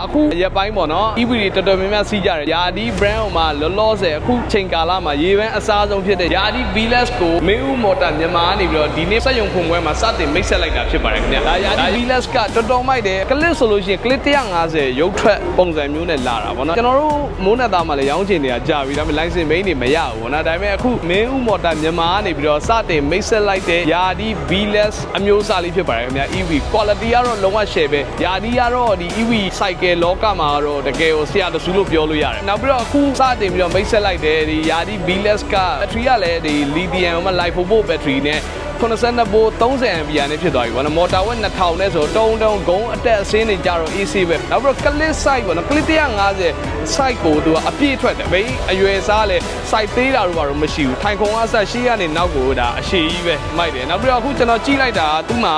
အခုရပိုင်းပေါ့နော် EV တွေတော်တော်များများစီးကြတယ်ယာဒီ brand မှာလောလောဆယ်အခုချိန်ကာလမှာရေပန်းအစားဆုံးဖြစ်တဲ့ယာဒီ BLS ကိုမေဦးမော်တာမြန်မာကနေပြီးတော့ဒီနေ့စက်ရုံဖွင့်ပွဲမှာစတင်မိတ်ဆက်လိုက်တာဖြစ်ပါတယ်ခင်ဗျာဒါယာဒီ BLS ကတော်တော်မိုက်တယ်ကလစ်ဆိုလို့ရှိရင်ကလစ်150ရုပ်ထွက်ပုံစံမျိုးနဲ့လာတာပေါ့နော်ကျွန်တော်တို့မိုးနဲ့သားမှာလည်းရောင်းချင်နေတာကြာပြီဒါပေမဲ့ license မိန်းတွေမရဘူးပေါ့နော်ဒါပေမဲ့အခုမေဦးမော်တာမြန်မာကနေပြီးတော့စတင်မိတ်ဆက်လိုက်တဲ့ယာဒီ BLS အမျိုးအစားလေးဖြစ်ပါတယ်ခင်ဗျာ EV quality ကတော့လုံးဝ share ပဲယာဒီကတော့ဒီ EV cycle လောကမှာတော့တကယ်ကိုဆရာတဆူလို့ပြောလို့ရတယ်နောက်ပြီးတော့အခုစတင်ပြီးတော့မိတ်ဆက်လိုက်တယ်ဒီယာဒီ BLS ကဘက်ထရီကလည်းဒီ lithium မှာ LiFePo ဘက်ထရီနဲ့82ဘိုး30 ampere နဲ့ဖြစ်သွားပြီပေါ့နော်မော်တာဝက်2000နဲ့ဆိုတုံးဂုံအတက်အစင်းတွေကြတော့ AC ပဲနောက်ပြီးတော့ကလစ် site ပေါ့နော်ကလစ်150 site ကိုသူကအပြည့်ထွက်တယ်ဘယ်အရွယ်စားလဲ site သေးတာတို့ဘာလို့မရှိဘူးထိုင်ခုံအဆက်ရှေ့ကနေနောက်ကိုဒါအရှည်ကြီးပဲမိုက်တယ်နောက်ပြီးတော့အခုကျွန်တော်ကြည့်လိုက်တာသူ့မှာ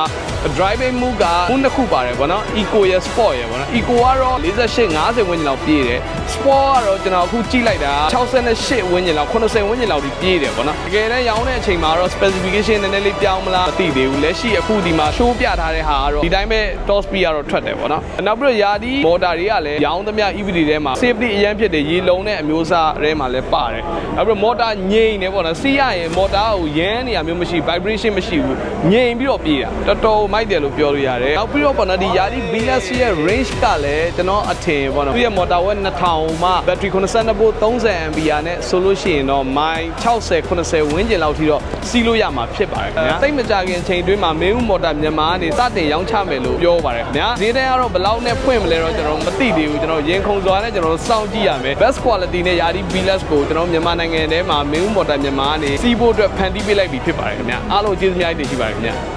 driving move ကနှစ်ခုပါတယ်ပေါ့နော် eco ရ sport ရပေါ့နော် eco ကတော့48 50ဝန်းကျင်လောက်ပြေးတယ် sport ကတော့ကျွန်တော်အခုကြည့်လိုက်တာ68ဝန်းကျင်လောက်80ဝန်းကျင်လောက်ဒီပြေးတယ်ပေါ့နော်တကယ်တမ်းရောင်းတဲ့အချိန်မှာတော့ specification နည်းနည်းလေးပြောင်းမလားမသိသေးဘူးလက်ရှိအခုဒီမှာ show ပြထားတဲ့ဟာကတော့ဒီတိုင်းပဲ top speed ကတော့ထွက်တယ်ပေါ့နော်နောက်ပြီးတော့ယာဒီ motor တွေကလည်းရောင်းသမျှ EV တွေထဲမှာ safety အရင်ဖြစ်တယ်ရေလုံးတဲ့အမျိုးအစားထဲမှာလည်းပါတယ်နောက်ပြီးတော့ motor ငြိမ်နေပေါ့နော်စီးရရင် motor ကိုရမ်းနေရမျိုးမရှိ vibration မရှိဘူးငြိမ်ပြီးတော့ပြေးတာတော်တော်မိုက်တယ်လို့ပြောလို့ရတယ်နောက်ပြီးတော့ပေါ့နော်ဒီယာဒီ BLS ရဲ့ range ကလည်းကျွန်တော်အထင်ပေါ့နော်သူရဲ့ motor ဝက်2000မှ battery 82ဘိုး30 ampere နဲ့ဆိုလို့ရှိရင်တော့ mile 60 80ဝန်းကျင်လောက်ထိတော့စီးလို့ရမှာဖြစ်ပါတယ်ခင်ဗျာတိတ်မကြခင်ချိန်တွင်းမှာမေဦးမော်တာမြန်မာကနေစတင်ရောင်းချမယ်လို့ပြောပါတယ်ခင်ဗျာဈေးတန်းကတော့ဘယ်လောက်နဲ့ဖွင့်မလဲတော့ကျွန်တော်မသိသေးဘူးကျွန်တော်ရင်ခုန်စွာနဲ့ကျွန်တော်စောင့်ကြည့်ရမယ် best quality နဲ့ယာဒီ BLS ကိုကျွန်တော်မြန်မာနိုင်ငံထဲမှာမေဦးမော်တာမြန်မာကနေစီးဖို့အတွက်ဖန်တီးပေးလိုက်ပြီဖြစ်ပါတယ်ခင်ဗျာအားလုံးကျေးဇူးများတင်ရှိပါတယ်ခင်ဗျာ